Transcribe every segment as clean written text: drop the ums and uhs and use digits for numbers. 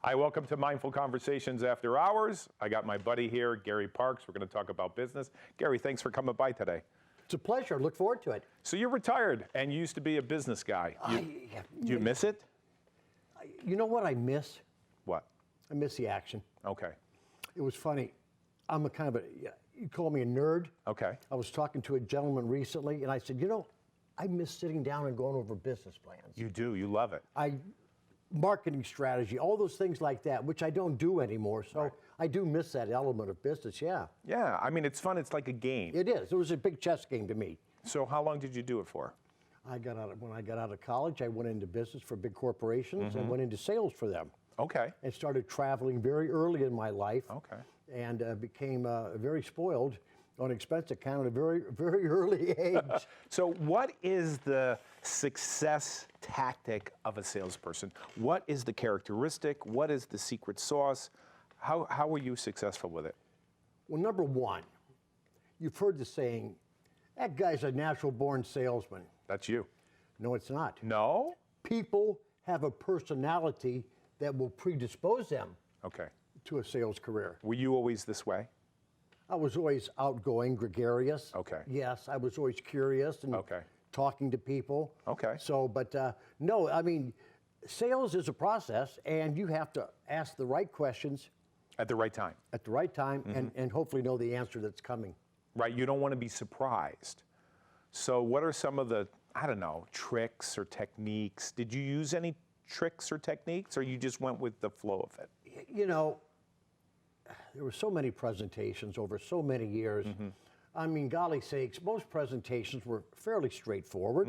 Hi, welcome to Mindful Conversations After Hours. I got my buddy here, Gary Parks. We're going to talk about business. Gary, thanks for coming by today. It's a pleasure. Look forward to it. So you're retired and you used to be a business guy. Do you miss it? You know what I miss? What? I miss the action. Okay. It was funny. I'm a kind of a, you call me a nerd. Okay. I was talking to a gentleman recently and I said, you know, I miss sitting down and going over business plans. You do. You love it. Marketing strategy, all those things like that, which I don't do anymore. So right. I do miss that element of business, yeah. Yeah, I mean, it's fun. It's like a game. It is. It was a big chess game to me. So how long did you do it for? When I got out of college, I went into business for big corporations and went into sales for them. Okay. And started traveling very early in my life. Okay. And became very spoiled on expense account at a very, very early age. So what is the success tactic of a salesperson? What is the characteristic? What is the secret sauce? How were you successful with it? Well, number one, you've heard the saying, that guy's a natural born salesman. That's you. No, it's not. No? People have a personality that will predispose them to a sales career. Were you always this way? I was always outgoing, gregarious. Okay. Yes, I was always curious and talking to people. Okay. So, but no, I mean, sales is a process and you have to ask the right questions. At the right time. At the right time and hopefully know the answer that's coming. Right, you don't want to be surprised. So what are some of the, I don't know, tricks or techniques? Did you use any tricks or techniques or you just went with the flow of it? You know, there were so many presentations over so many years. I mean, golly sakes, most presentations were fairly straightforward.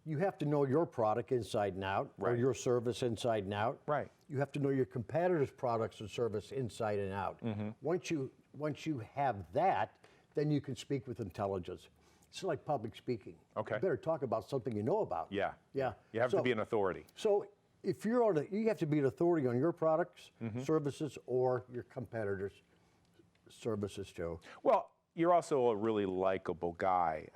You have to know your product inside and out, or your service inside and out. Right. You have to know your competitors' products and service inside and out. Once you have that, then you can speak with intelligence. It's like public speaking. Okay. You better talk about something you know about. Yeah. Yeah. You have to be an authority. So if you're you have to be an authority on your products, services, or your competitors' services too. Well, you're also a really likable guy.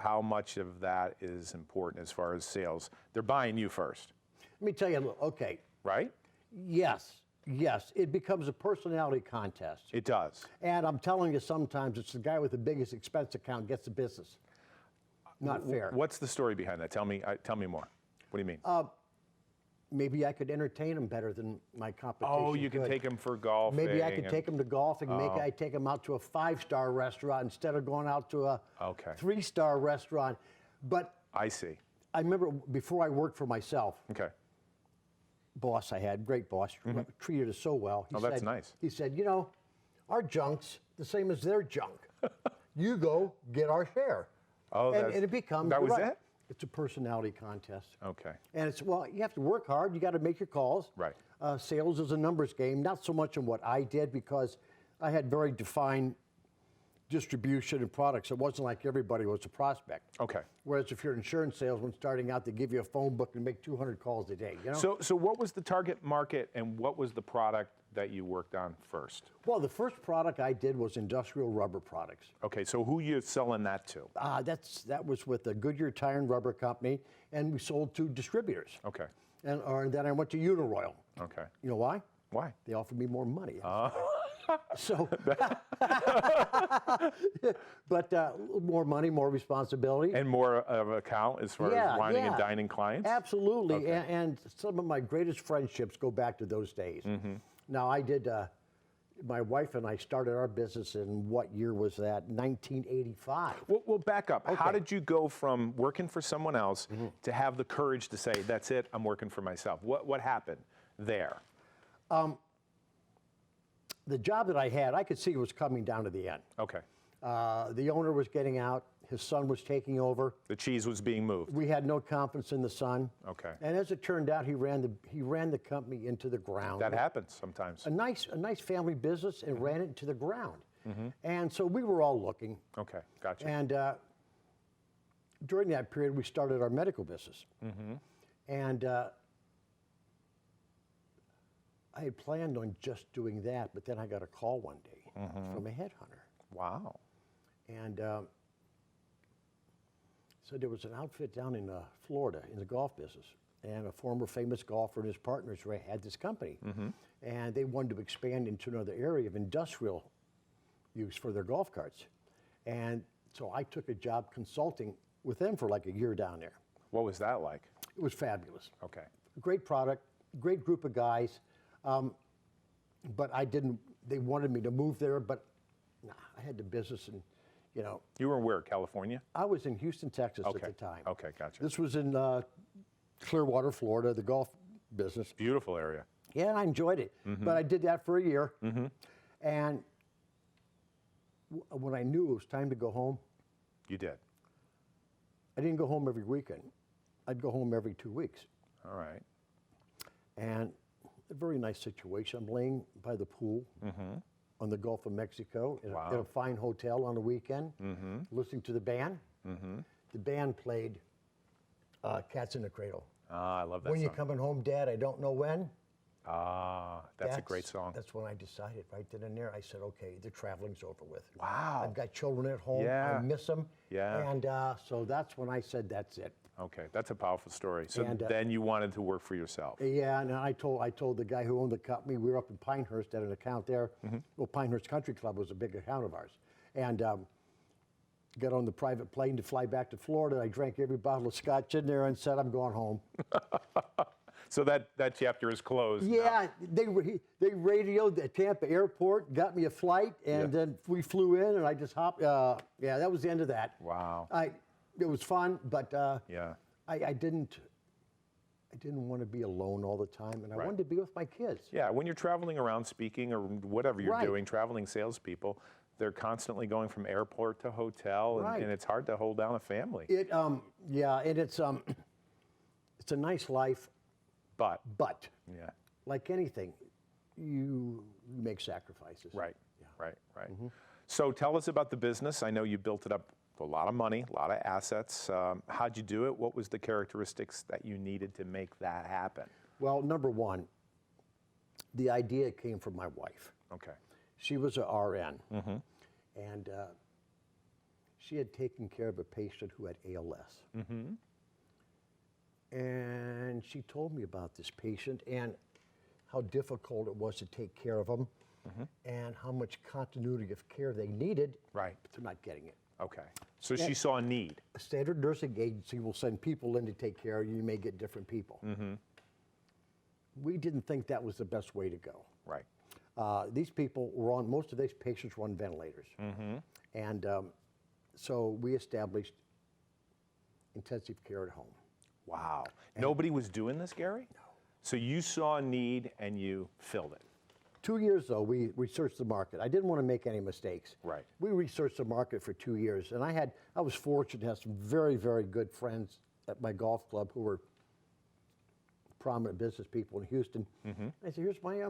How much of that is important as far as sales? They're buying you first. Let me tell you, okay. Right? Yes, it becomes a personality contest. It does. And I'm telling you, sometimes it's the guy with the biggest expense account gets the business. Not fair. What's the story behind that? Tell me more. What do you mean? Maybe I could entertain him better than my competition. Oh, you can take him for golfing. Maybe I could take him to golfing. Maybe I take him out to a 5-star restaurant instead of going out to a 3-star restaurant. But I see. I remember before I worked for myself. Boss I had, great boss, treated us so well. He said, that's nice. He said, you know, our junk's the same as their junk. You go get our share. Oh, and it becomes that was it? It's a personality contest. Okay. And it's, well, you have to work hard. You got to make your calls. Right. Sales is a numbers game, not so much in what I did because I had very defined distribution and products. It wasn't like everybody was a prospect. Okay. Whereas if you're an insurance salesman starting out, they give you a phone book and make 200 calls a day. You know? So what was the target market and what was the product that you worked on first? Well, the first product I did was industrial rubber products. Okay, so who you selling that to? That was with the Goodyear Tire and Rubber Company, and we sold to distributors. Okay. And then I went to Uniroyal. Okay. You know why? Why? They offered me more money. So, but more money, more responsibility. And more of an account as far as wining and dining clients? Absolutely, okay. and some of my greatest friendships go back to those days. Now I did, my wife and I started our business in, what year was that? 1985. Well, back up. Okay. How did you go from working for someone else to have the courage to say, that's it, I'm working for myself? What happened there? The job that I had, I could see was coming down to the end. Okay. The owner was getting out. His son was taking over. The cheese was being moved. We had no confidence in the son. Okay. And as it turned out, he ran the company into the ground. That happens sometimes. A nice family business, and ran it into the ground. And so we were all looking. Okay, gotcha. And during that period, we started our medical business. And I had planned on just doing that, but then I got a call one day from a headhunter. Wow. And so there was an outfit down in Florida in the golf business. and a former famous golfer and his partners had this company. And they wanted to expand into another area of industrial use for their golf carts. And so I took a job consulting with them for like a year down there. What was that like? It was fabulous. Okay. Great product, great group of guys. But they wanted me to move there, but nah, I had the business and, you know. You were where, California? I was in Houston, Texas Okay. at the time. Okay, gotcha. This was in Clearwater, Florida, the golf business. Beautiful area. Yeah, and I enjoyed it. But I did that for a year. And when I knew it was time to go home, You did. I didn't go home every weekend. I'd go home every 2 weeks. All right. And a very nice situation. I'm laying by the pool on the Gulf of Mexico in a fine hotel on the weekend, listening to the band. The band played Cats in the Cradle. Ah, I love that When song. you're coming home, Dad, I don't know when. Ah, that's a great song. That's when I decided right then and there. I said, okay, the traveling's over with. Wow. I've got children at home. Yeah. I miss them. Yeah. And so that's when I said, that's it. Okay, that's a powerful story. So And, then you wanted to work for yourself. Yeah, and I told the guy who owned the company, we were up in Pinehurst at an account there. Well, Pinehurst Country Club was a big account of ours. And got on the private plane to fly back to Florida. I drank every bottle of scotch in there and said, I'm going home. So that chapter is closed. now. Yeah, they radioed at Tampa Airport, got me a flight, and then we flew in, and I just hopped. Yeah, that was the end of that. Wow. It was fun, but Yeah. I didn't want to be alone all the time, and I wanted to be with my kids. Yeah, when you're traveling around speaking or whatever you're Right. doing, traveling salespeople, they're constantly going from airport to hotel, and, Right. and it's hard to hold down a family. Yeah, and it's a nice life, But, but yeah, like anything, you make sacrifices. right, right. So tell us about the business. I know you built it up with a lot of money, a lot of assets. How'd you do it? What was the characteristics that you needed to make that happen? Well, number one, the idea came from my wife. Okay. She was a RN, and she had taken care of a patient who had ALS. And she told me about this patient and how difficult it was to take care of them and how much continuity of care they needed, Right. but they're not getting it. Okay. So she saw a need. A standard nursing agency will send people in to take care of you. You may get different people. We didn't think that was the best way to go. Right. These people were on, most of these patients were on ventilators. And so we established intensive care at home. Wow. Nobody was doing this, Gary? No. So you saw a need and you filled it. 2 years, though, we researched the market. I didn't want to make any mistakes. Right. We researched the market for 2 years, and I was fortunate to have some very, very good friends at my golf club who were prominent business people in Houston. I said, here's my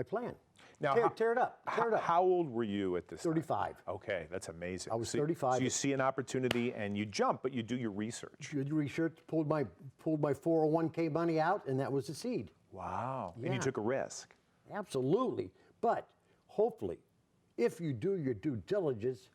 plan. Now, tear it up. Tear it up. How old were you at this time? 35. Okay, that's amazing. I was So 35. you see an opportunity and you jump, but you do your research. Did research, pulled my 401k money out, and that was the seed. Wow. And Yeah. you took a risk. Absolutely. But hopefully, if you do your due diligence,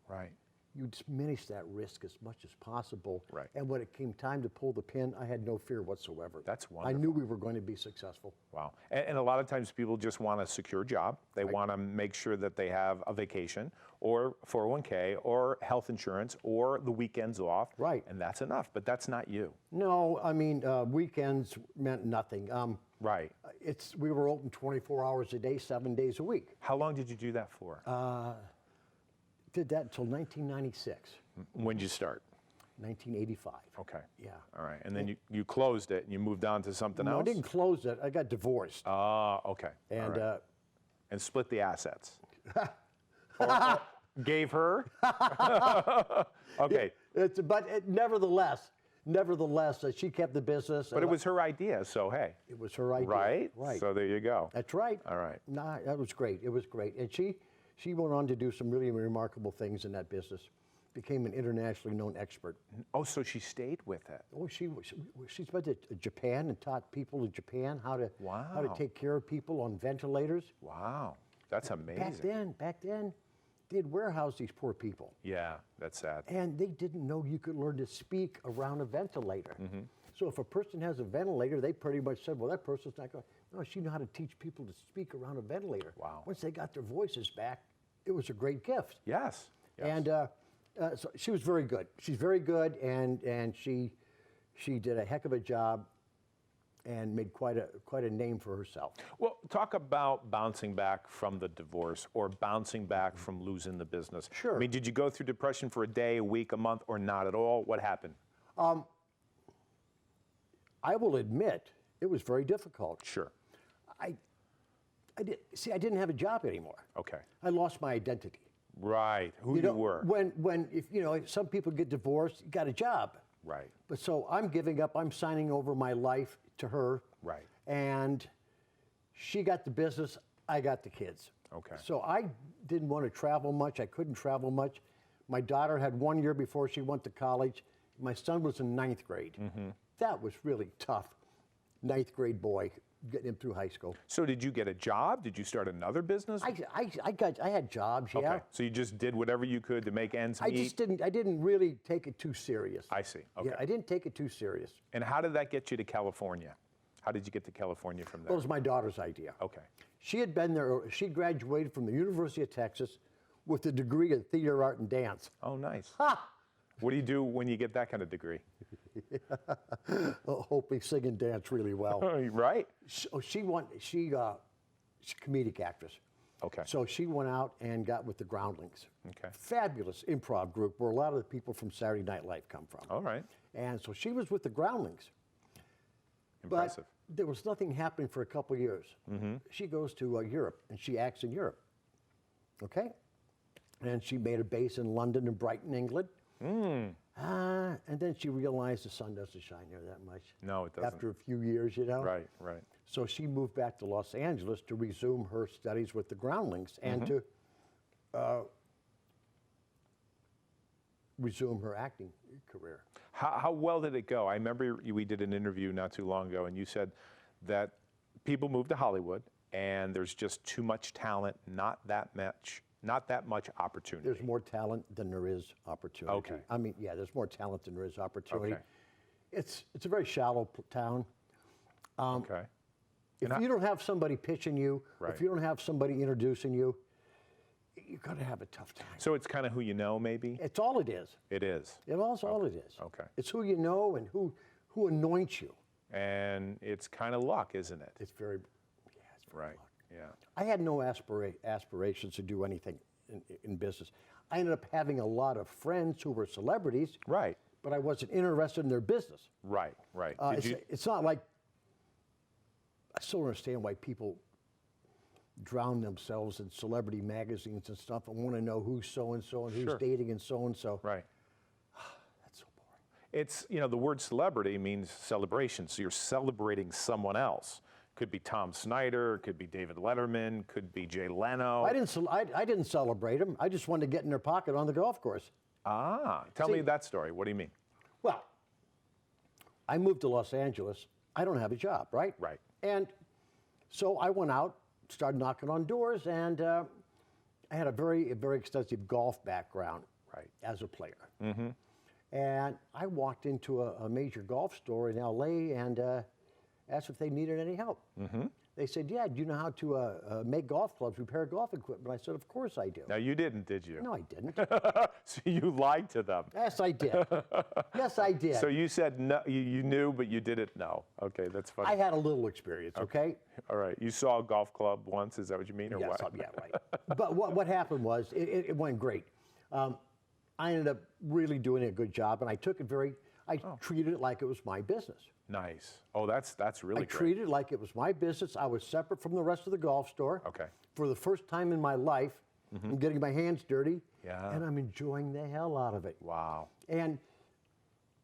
Right. you diminish that risk as much as possible. Right. And when it came time to pull the pin, I had no fear whatsoever. That's I knew we were going to be successful. Wow. And a lot of times people just want a secure job. They want to make sure that they have a vacation or 401k or health insurance or the weekends off. Right. And that's enough. But that's not you. No, I mean, weekends meant nothing. Right. We were open 24 hours a day, 7 days a week. How long did you do that for? Did that until 1996, When did you start? 1985. Okay. Yeah. All right. And then you closed it and you moved on to something No, else? I didn't close it. I got divorced. Ah, okay. All And right. And split the assets. or gave her? Okay. Nevertheless, she kept the business. But it was her idea, so hey. It was her idea. Right? Right. So there you go. That's right. All right. No, that was great. It was great. And she went on to do some really remarkable things in that business. Became an internationally known expert. Oh, so she stayed with it. Oh, she's been to Japan and taught people in Japan how to Wow. take care of people on ventilators. Wow. That's amazing. Back then, they'd warehouse these poor people. Yeah, that's sad. And they didn't know you could learn to speak around a ventilator. So if a person has a ventilator, they pretty much said, well, that person's not going. No, she knew how to teach people to speak around a ventilator. Wow. Once they got their voices back, it was a great gift. Yes. Yes. And so she was very good. She's very good, and she did a heck of a job and made quite a name for herself. Well, talk about bouncing back from the divorce or bouncing back from losing the business. Sure. I mean, did you go through depression for a day, a week, a month, or not at all? What happened? I will admit it was very difficult. Sure. I didn't have a job anymore. Okay. I lost my identity. Right. Who you were. If some people get divorced, you got a job. Right. But so I'm giving up. I'm signing over my life to her. Right. And she got the business. I got the kids. Okay. So I didn't want to travel much. I couldn't travel much. My daughter had 1 year before she went to college. My son was in 9th grade. Mm-hmm. That was really tough. 9th grade boy, getting him through high school. So did you get a job? Did you start another business? I had jobs, yeah. Okay. So you just did whatever you could to make ends meet? I didn't really take it too serious. I see. Okay. Yeah, I didn't take it too serious. And how did that get you to California? How did you get to California from there? Well, it was my daughter's idea. Okay. She had been there. She graduated from the University of Texas with a degree in theater, art, and dance. Oh, nice. Ha! What do you do when you get that kind of degree? Hopefully sing and dance really well. Right. She's a comedic actress. Okay. So she went out and got with the Groundlings. Okay. Fabulous improv group where a lot of the people from Saturday Night Live come from. All right. And so she was with the Groundlings. Impressive. But there was nothing happening for a couple of years. Mm-hmm. She goes to Europe, and she acts in Europe. Okay? And she made a base in London and Brighton, England. And then she realized the sun doesn't shine there that much. No, it doesn't. After a few years, you know? Right, right. So she moved back to Los Angeles to resume her studies with the Groundlings and to resume her acting career. How well did it go? I remember we did an interview not too long ago, and you said that people move to Hollywood, and there's just too much talent, not that much opportunity. There's more talent than there is opportunity. Okay. I mean, yeah, there's more talent than there is opportunity. Okay. It's a very shallow town. Okay. If you don't have somebody pitching you, Right. if you don't have somebody introducing you, you're going to have a tough time. So it's kind of who you know, maybe? It's all it is. It is. It's all it is. Okay. It's who you know and who anoints you. And it's kind of luck, isn't it? It's very Right. luck. Yeah. I had no aspirations to do anything in business. I ended up having a lot of friends who were celebrities. Right. But I wasn't interested in their business. Right. Right. It's not like, I still don't understand why people drown themselves in celebrity magazines and stuff and want to know who's so-and-so and who's Sure. dating and so-and-so. Right. That's so boring. It's, the word celebrity means celebration. So you're celebrating someone else. Could be Tom Snyder, could be David Letterman, could be Jay Leno. I didn't celebrate them. I just wanted to get in their pocket on the golf course. Tell me that story. What do you mean? Well, I moved to Los Angeles. I don't have a job, right? Right. And so I went out, started knocking on doors, and I had a very extensive golf background as a player. Mm-hmm. And I walked into a major golf store in LA and asked if they needed any help. Mm-hmm. They said, yeah, do you know how to make golf clubs, repair golf equipment? I said, of course I do. Now, you didn't, did you? No, I didn't. So you lied to them. Yes, I did. Yes, I did. So you said no, you knew, but you didn't know. Okay, that's funny. I had a little experience, okay? All right. You saw a golf club once, is that what you mean, or Yes, what? yeah, right. But what happened was, it went great. I ended up really doing a good job, and I took it I treated it like it was my business. Nice. Oh, that's really I great. treated it like it was my business. I was separate from the rest of the golf store. Okay. For the first time in my life, I'm getting my hands dirty, Yeah. and I'm enjoying the hell out of it. Wow. And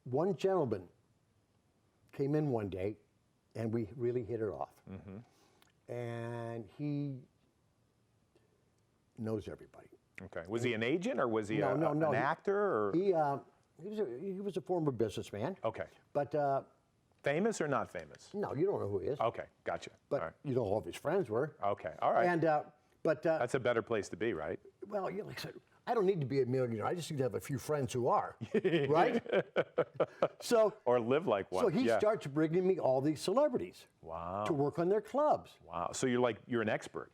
one gentleman came in one day, and we really hit it off. And he knows everybody. Okay. Was he an agent, or was he No, an actor? Or? He was a former businessman. Okay. But Famous or not famous? no, you don't know who he is. Okay, gotcha. But All right. you know who all of his friends were. Okay, all right. And That's a better place to be, right? well, like I said, I don't need to be a millionaire. I just need to have a few friends who are, right? So, or live like one. so he starts bringing me all these celebrities Wow. to work on their clubs. Wow. So you're an expert.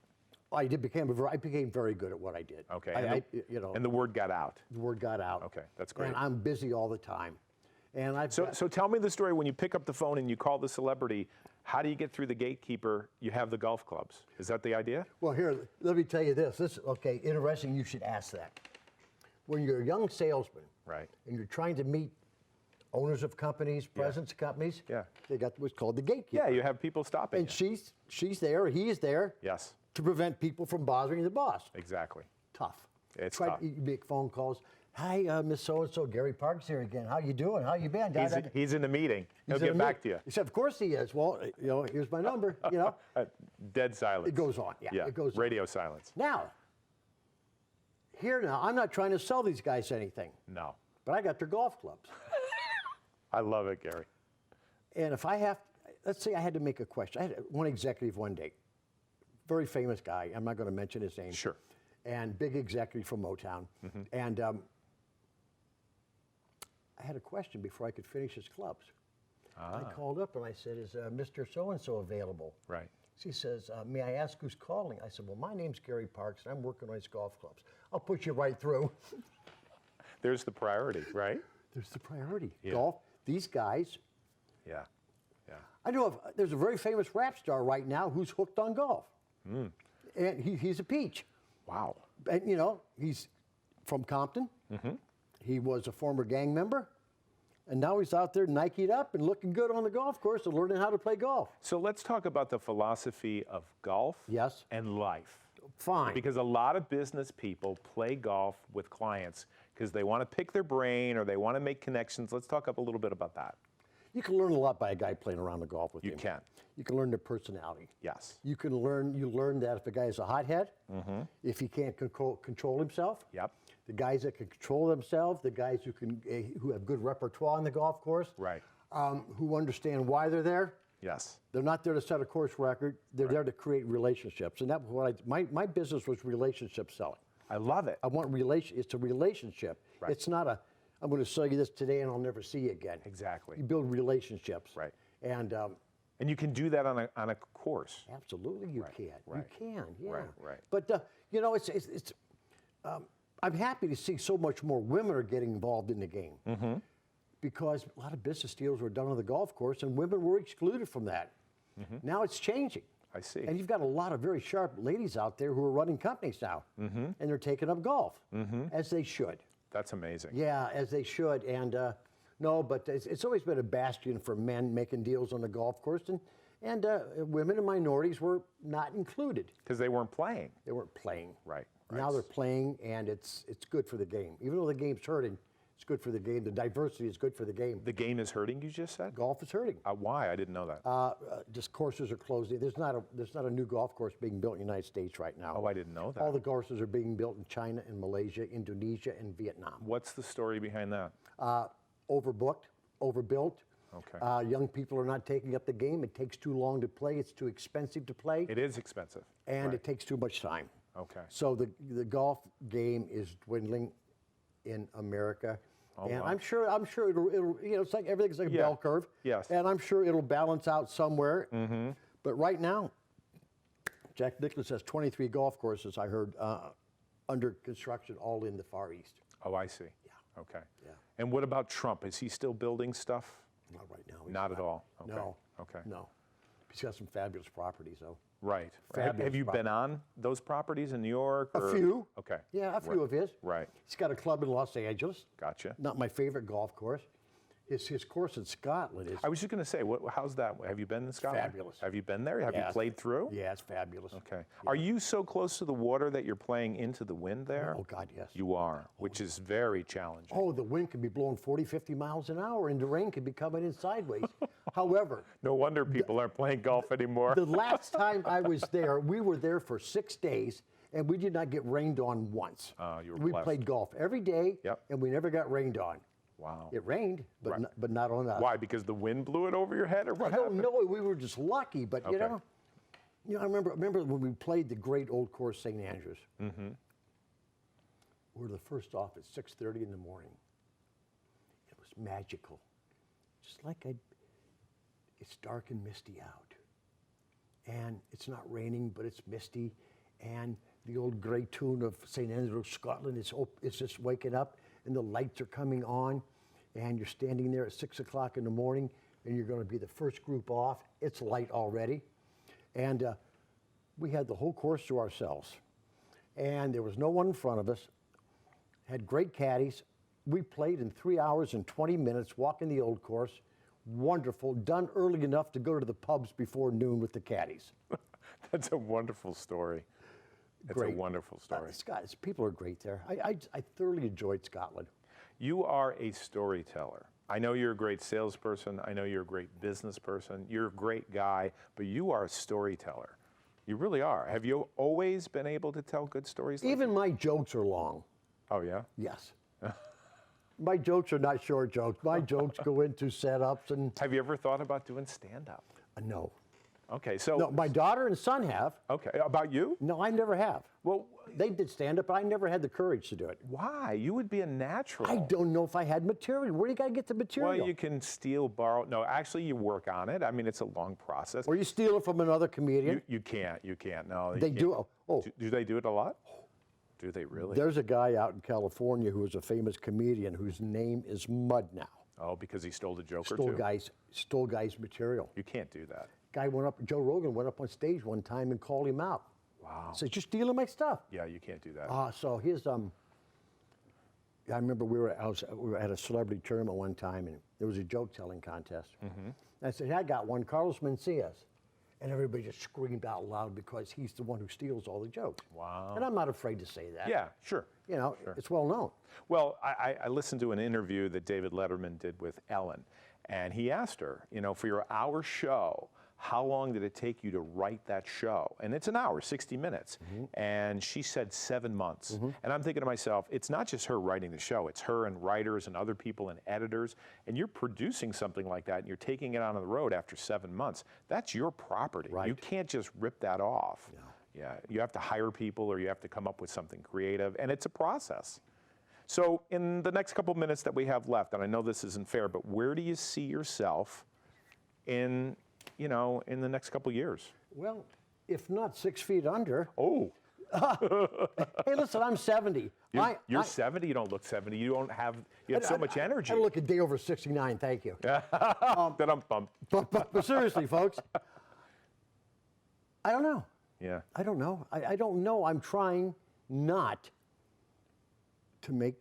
I became very good at what I did. Okay. And the word got out. the word got out. Okay, that's great. And I'm busy all the time. And So tell me the story when you pick up the phone and you call the celebrity. How do you get through the gatekeeper? You have the golf clubs. Is that the idea? well, here, let me tell you this. Okay, interesting. You should ask that. When you're a young salesman, Right. and you're trying to meet owners of companies, presidents of companies, Yeah. they got what's called the gatekeeper. Yeah, you have people stopping And you. she's there, he's there Yes, to prevent people from bothering the boss. exactly. Tough. It's Try tough. to make phone calls. Hi, Miss So-and-so, Gary Parks here again. How you doing? How you been? He's in the meeting. He'll He's in get a back meeting. to you. He said, of course he is. Well, here's my number, Dead silence. It goes on. Yeah, it goes on. Radio silence. Now, I'm not trying to sell these guys anything, No. but I got their golf clubs. I love it, Gary. And if let's say I had to make a question. I had one executive one day, very famous guy. I'm not going to mention his name. Sure. And big executive from Motown. And I had a question before I could finish his clubs. I called up and I said, is Mr. So-and-so available? Right. He says, may I ask who's calling? I said, well, my name's Gary Parks and I'm working on his golf clubs. I'll put you right through. There's the priority, right? There's the priority. Yeah. Golf, these guys. Yeah. Yeah. I know there's a very famous rap star right now who's hooked on golf. And he's a peach. Wow. And, he's from Compton. He was a former gang member. And now he's out there Nike'd up and looking good on the golf course and learning how to play golf. So let's talk about the philosophy of golf Yes. and life. Fine. Because a lot of business people play golf with clients because they want to pick their brain or they want to make connections. Let's talk up a little bit about that. You can learn a lot by a guy playing around the golf with You him. can. You can learn their personality. Yes. You learn that if a guy is a hothead, if he can't control himself, Yep. the guys that can control themselves, the guys who have good repertoire on the golf course, Right. Who understand why they're there. Yes. They're not there to set a course record. They're there to create relationships, and that's what my business was relationship selling. I love it. I want It's a relationship. Right. It's not I'm going to sell you this today and I'll never see you again. Exactly. You build relationships. Right. And And you can do that on a course. absolutely, you can. right. You can. Yeah. Right. But it's. I'm happy to see so much more women are getting involved in the game. Because a lot of business deals were done on the golf course and women were excluded from that. Now it's changing. I see. And you've got a lot of very sharp ladies out there who are running companies now. And they're taking up golf, as they should. That's amazing. Yeah, as they should. And no, but it's always been a bastion for men making deals on the golf course. And women and minorities were not included. Because they weren't playing. They weren't playing. Right. Now they're playing, and it's good for the game. Even though the game's hurting, it's good for the game. The diversity is good for the game. The game is hurting, you just said? Golf is hurting. Why? I didn't know that. Just courses are closing. There's not a new golf course being built in the United States right now. Oh, I didn't know that. All the courses are being built in China and Malaysia, Indonesia, and Vietnam. What's the story behind that? Overbooked, overbuilt. Okay. Young people are not taking up the game. It takes too long to play. It's too expensive to play. It is expensive. And Right. it takes too much time. Okay. So the golf game is dwindling in America. And wow. I'm sure it'll it's like everything's like a Yeah. bell curve. Yes. And I'm sure it'll balance out somewhere. But right now, Jack Nicklaus has 23 golf courses, I heard, under construction, all in the Far East. Oh, I see. Yeah. Okay. Yeah. And what about Trump? Is he still building stuff? Not right now. he's Not at all. Okay. No. Okay. No. He's got some fabulous properties, though. Right. Have Fabulous you been on those properties in New York? A few. Okay. Yeah, a few of his. Right. He's got a club in Los Angeles. Gotcha. Not my favorite golf course. His course in Scotland is I was just going to say, how's that? Have you been in Scotland? Fabulous. Have you been there? Have you Yeah. played through? yeah, it's fabulous. Okay. Are you so close to the water that you're playing into the wind there? Oh God, yes. You are, which is very challenging. Oh, the wind can be blowing 40, 50 miles an hour, and the rain can be coming in sideways. However, No wonder people aren't playing golf anymore. the last time I was there, we were there for 6 days, and we did not get rained on once. You were We blessed. played golf every day, Yep. and we never got rained on. Wow. It rained, but Right. but not on us. Why? Because the wind blew it over your head, or what I don't happened? know. We were just lucky, but Okay. I remember when we played the great old course, St. Andrews. we're the first off at 6:30 in the morning. It was magical. Just like it's dark and misty out. And it's not raining, but it's misty. And the old grey tune of St. Andrews, Scotland is just waking up, and the lights are coming on, and you're standing there at 6 o'clock in the morning, and you're going to be the first group off. It's light already. And we had the whole course to ourselves. And there was no one in front of us. Had great caddies. We played in 3 hours and 20 minutes, walking the old course. Wonderful, done early enough to go to the pubs before noon with the caddies. That's a wonderful story. It's a wonderful story. People are great there. I thoroughly enjoyed Scotland. You are a storyteller. I know you're a great salesperson. I know you're a great business person. You're a great guy, but you are a storyteller. You really are. Have you always been able to tell good stories? Even my jokes are long. Oh, yeah? Yes. My jokes are not short jokes. My jokes go into setups and... Have you ever thought about doing stand-up? No. Okay, so... No, my daughter and son have. Okay, about you? No, I never have. Well... They did stand-up, but I never had the courage to do it. Why? You would be a natural. I don't know if I had material. Where do you got to get the material? Well, you can steal, borrow. No, actually, you work on it. I mean, it's a long process. Or you steal it from another comedian. You can't. No. They do. Oh. Do they do it a lot? Do they really? There's a guy out in California who is a famous comedian whose name is Mud now. Oh, because he stole the joke or two? Stole guys' material. You can't do that. Guy went up, Joe Rogan went up on stage one time and called him out. Wow. Says, you're stealing my stuff. Yeah, you can't do that. So his, I remember we were at a celebrity tournament one time, and there was a joke-telling contest. Mm-hmm. I said, hey, I got one, Carlos Mencias. And everybody just screamed out loud because he's the one who steals all the jokes. Wow. And I'm not afraid to say that. Yeah, sure. You know, sure. It's well known. Well, I listened to an interview that David Letterman did with Ellen, and he asked her, you know, for your hour show, how long did it take you to write that show? And it's an hour, 60 minutes. Mm-hmm. And she said 7 months. Mm-hmm. And I'm thinking to myself, it's not just her writing the show, it's her and writers and other people and editors. And you're producing something like that and you're taking it on the road after 7 months. That's your property. Right. You can't just rip that off. No. Yeah, you have to hire people or you have to come up with something creative, and it's a process. So in the next couple minutes that we have left, and I know this isn't fair, but where do you see yourself in the next couple years? Well, if not 6 feet under. Oh. Hey, listen, I'm 70. You're 70? You don't look 70. You have so much energy. I look a day over 69, thank you. But But seriously, folks, I don't know. Yeah. I don't know. I don't know. I'm trying not to make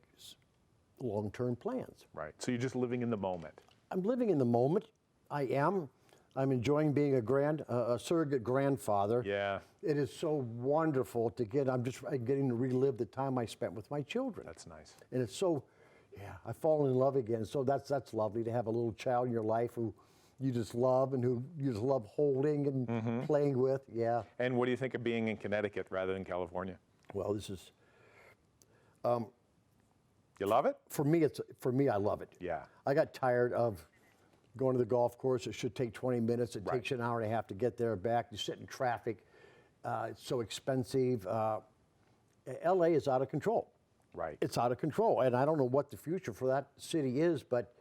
long-term plans. Right. So you're just living in the moment. I'm living in the moment. I am. I'm enjoying being a surrogate grandfather. Yeah. It is so wonderful to I'm getting to relive the time I spent with my children. That's nice. And it's so, I've fallen in love again. So that's lovely to have a little child in your life who you just love and who you just love holding and playing with. Yeah. And what do you think of being in Connecticut rather than California? Well, this is. You love it? For me, I love it. Yeah. I got tired of going to the golf course. It should take 20 minutes. It takes an hour and a half to get there and back. You sit in traffic. It's so expensive. LA is out of control. Right. It's out of control. And I don't know what the future for that city is, but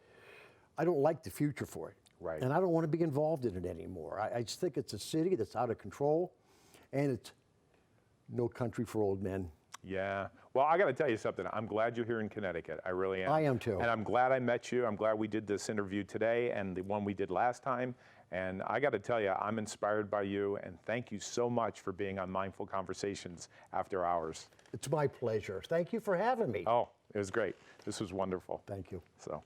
I don't like the future for it. Right. And I don't want to be involved in it anymore. I just think it's a city that's out of control, and it's no country for old men. Yeah. Well, I got to tell you something. I'm glad you're here in Connecticut. I really am. I am too. And I'm glad I met you. I'm glad we did this interview today and the one we did last time. And I got to tell you, I'm inspired by you. And thank you so much for being on Mindful Conversations After Hours. It's my pleasure. Thank you for having me. Oh, it was great. This was wonderful. Thank you. So.